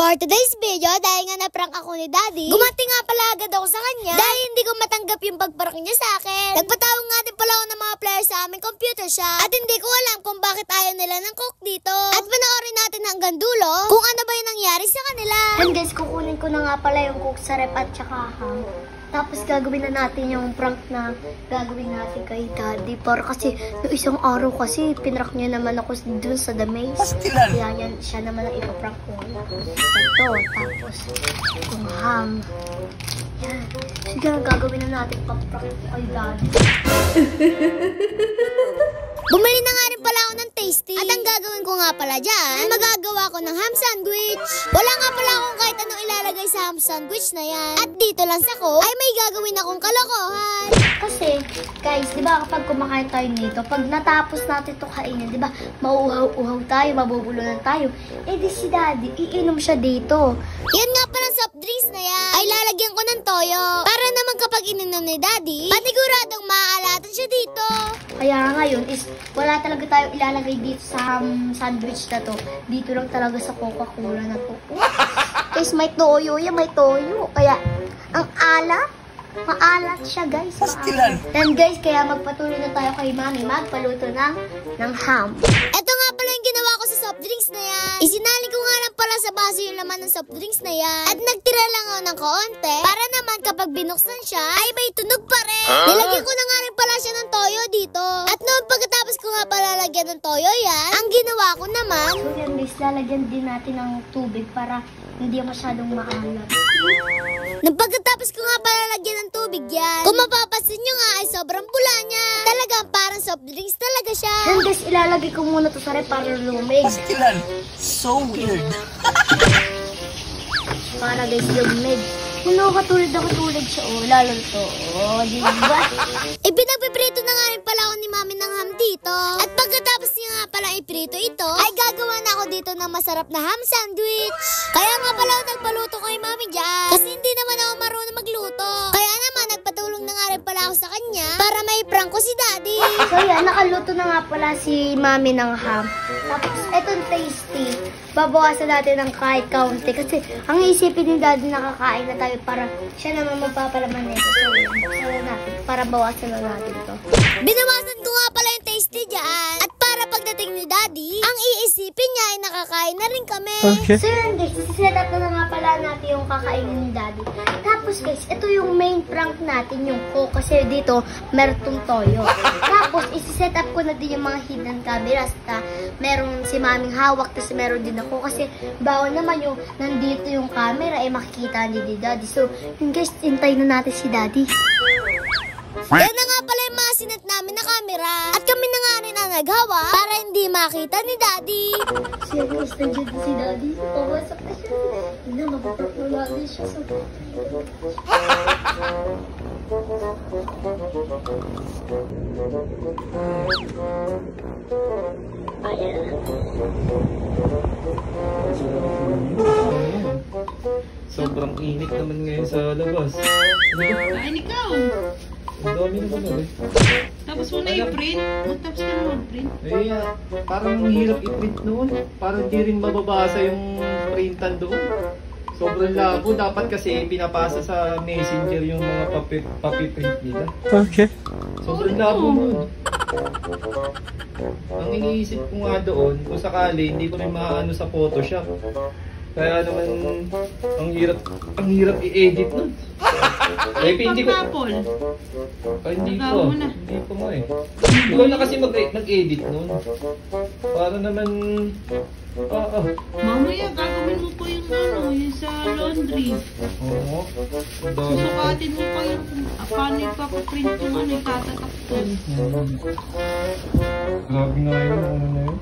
For today's video, dahil nga na-prank ako ni Daddy, gumanti nga pala agad ako sa kanya dahil hindi ko matanggap yung pag-prank niya sa akin. Nagpatawag nga din pala ako ng mga player sa aming computer shop at hindi ko alam kung bakit ayaw nila ng coke dito. At panoorin natin hanggang dulo kung ano ba yung nangyari sa kanila. And guys, kukunin ko na nga pala yung coke sa rep at saka ham. Tapos gagawin na natin yung prank na gagawin natin kay Daddy. Para kasi yung isang araw kasi pinrank niya naman ako dun sa The Maze. Kaya yan, siya naman ang ipaprank ko. Ito, tapos yung ham. Yan. Sige na gagawin na natin paprank ko kay Daddy. Bumili na nga rin pala ako ng Tasty. At ang gagawin ko nga pala dyan, ay magagawa ko ng ham sandwich. Wala nga pala akong kahit anong ilalagay sa ham sandwich na yan. At dito lang sa ko, ay may gagawin akong kalokohan. Kasi, guys, di ba kapag kumakain tayo nito, pag natapos natin ito kainin, di ba, mauuhaw-uhaw tayo, mabubulunan tayo. Eh di si Daddy, iinom siya dito. Yan nga palang soft drinks na yan, ay lalagyan ko ng toyo. Para naman kapag ininom ni Daddy, paniguradong maaalatan siya dito. Kaya ngayon is, wala talaga tayong ilalagay dito sa sandwich na to. Dito lang talaga sa Coca-Cola na to. Guys, may toyo yan, may toyo. Kaya, ang alat. Maalat siya, guys. Maalat. Then, guys, kaya magpatuloy na tayo kay Mami magpaluto ng ham. Ito nga pala yung ginawa ko sa soft drinks na yan. Isinali ko nga lang pala sa baso yung laman ng soft drinks na yan. At nagtira lang ako ng kaunti. Para naman kapag binuksan siya, ay may tunog pa rin. Nilagyan ko na nga rin pala siya ng toyo dito. At noon pagkatapos ko nga pala lagyan ng toyo yan, ang ginawa ko naman, so yan, guys, lalagyan din natin ng tubig para hindi masyadong maalat. nung pagkatapos ko nga pala lagyan ng tubig yan, kung mapapansin nyo nga ay sobrang bula niya. Talagang parang soft drinks talaga siya. Then guys, ilalagay ko muna to sa rep para lumig. So weird. Para guys, lumig. Ano, katulad siya. Oh, lalo to. Oh, di ba? Pinagpiprito na nga rin pala ako ni Mami ng ham dito. At pagkatapos niya nga pala iprito ito, ay gagawa na ako dito ng masarap na ham sandwich. Kaya nga pala nagpaluto kay Mami dyan. Kasi hindi naman ako marunong magluto. Kaya naman nagpatulong na nga rin pala ako sa kanya para may prank ko si Daddy. So yan, nakaluto na nga pala si Mami ng ham. Tapos, etong Tasty. Babawasan natin ng kahit kaunti. Kasi ang isipin ni Daddy nakakain na tayo para siya naman magpapalaman nito. So yan, buksan natin para bawasan na natin to. Binawasan ko nga pala yung Tasty dyan. At para pagdating ni Daddy, ang iisipin niya ay nakakain na rin kami. Okay. So yun guys, set up na nga pala natin yung kakainin ni Daddy. Tapos guys, ito yung main prank natin, yung coke. Kasi dito, meron tong toyo. Tapos, isi-set up ko na din yung mga hidden cameras. Meron si Maming hawak, tapos meron din ako. Kasi bawal naman yung nandito yung camera, makikita ni Daddy. So, yun guys, hintayin na natin si Daddy. Yan na nga pala yung mga sinat namin na camera. At kami na nga rin ang naghawa para hindi makita ni Daddy. Siya guys, nandiyan na si Daddy. Pawasak na siya. Yun na, mapapak na natin siya. So, Sobrang init naman ngayon sa labas. Kain ikaw. Ang dami naman na rin. Tapos mo na i-print. Tapos ka na mag-print. Eh, parang hirap i-print noon. Parang di rin mababasa yung printan doon. Sobrang labo. Dapat kasi pinapasa sa messenger yung mga papiprint nila. Okay. Sobrang labo nun. Ang iniisip ko nga doon, kung sakali, hindi ko rin maano sa Photoshop. Kaya naman, ang hirap i-edit nun. Eh, hindi ko... Apple. Ay, hindi Nagawa ko. mo na. Hindi ko nga eh. Ikaw na kasi mag-edit nun. Para naman... Mamaya gagawin mo pa yung yung sa laundry. Oo. Susukatin mo pa yung paano ipapaprint yung itatatak doon. Grabe nga yun, na yun.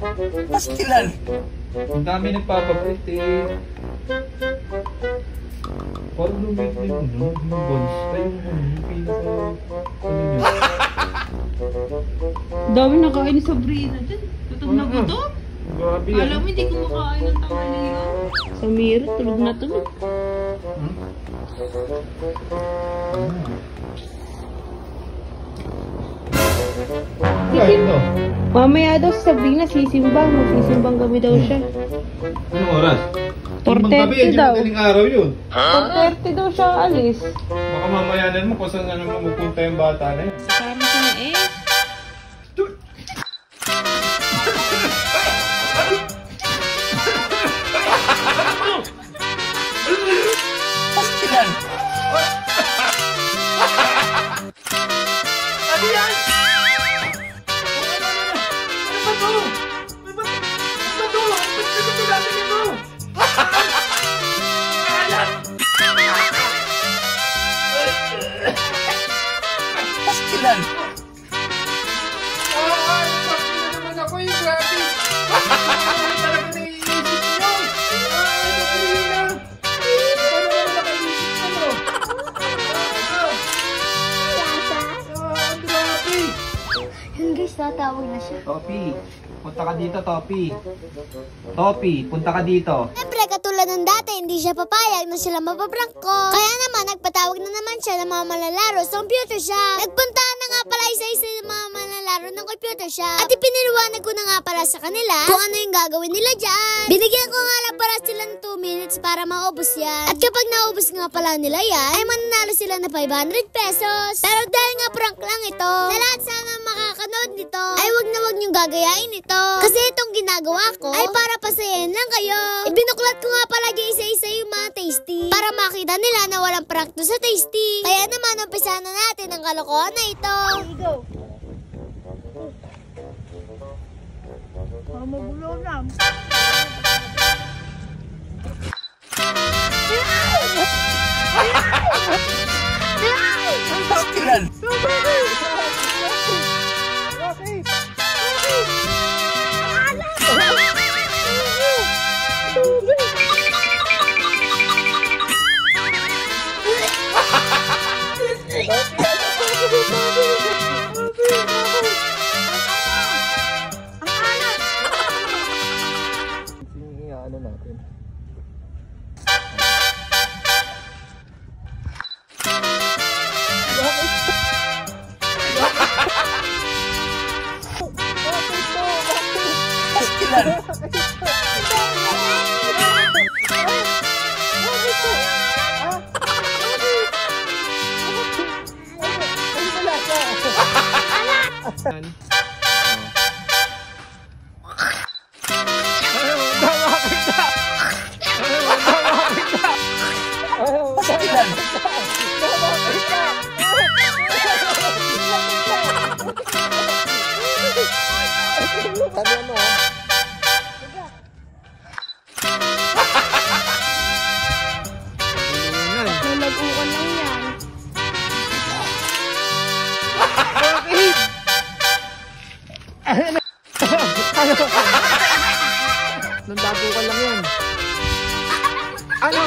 Pastilan. Ang dami nagpapaprint eh. Parang lumit na yun, no? Yung bonds. Ay, yung pinaka... Ano yun? Dami nakain sa Sabrina dyan. Gutom na gutom. Grabe yan. Alam mo, hindi kumakain ng tanghalian. Sa mirror, tulog na tulog. Ano? Mamaya daw si Sabrina sisimbang. Magsisimbang gabi daw siya. Anong oras? Ibang gabi, 4:30 hindi daw. madaling araw yun. 4:30 daw siya alis. Baka mamayanan mo kung saan nga naman pupunta yung bata na yun. Kasama si na eh. Ano yan? Ano ba to? Ano ba to? Ano ba natin ito? Pastilan! Ay, pastilan naman ako eh, grabe! Ano talaga naiisip nyo? Ay, Katrina! Ano naman nakaisip nyo? Grabe! Yun guys, tatawag na siya. Topi, punta ka dito, Topi. Topi, punta ka dito. Siyempre, katulad ng dati, hindi siya papayag na sila mapaprank ko. Kaya naman, nagpatawag na naman siya ng mga malalaro sa computer shop. Nagpuntahan na nga pala isa-isa ng mga malalaro ng computer shop. At ipiniliwanag ko na nga pala sa kanila kung ano yung gagawin nila dyan. Binigyan ko nga lang para sila ng 2 minutes para maubos yan. At kapag naubos nga pala nila yan, ay mananalo sila na 500 pesos. Pero dahil nga prank lang ito, na lahat sana makakanood nito, ay wag na wag niyong gagayain ito. Kasi itong ginagawa ko ay para pasayahin lang kayo. Ibinuklat ko nga pala dyan isa-isa yung mga tasty para makita nila na walang prank to sa tasty. Kaya naman, umpisa na natin ang kalokohan na ito. Ano natin? Nalaguan lang yan. Nandago ka lang yan. Ano?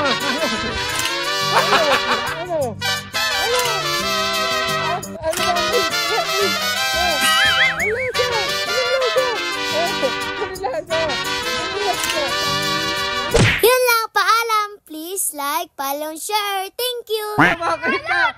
Yun lang, paalam. Please like, follow, share. Thank you. Bakit ka?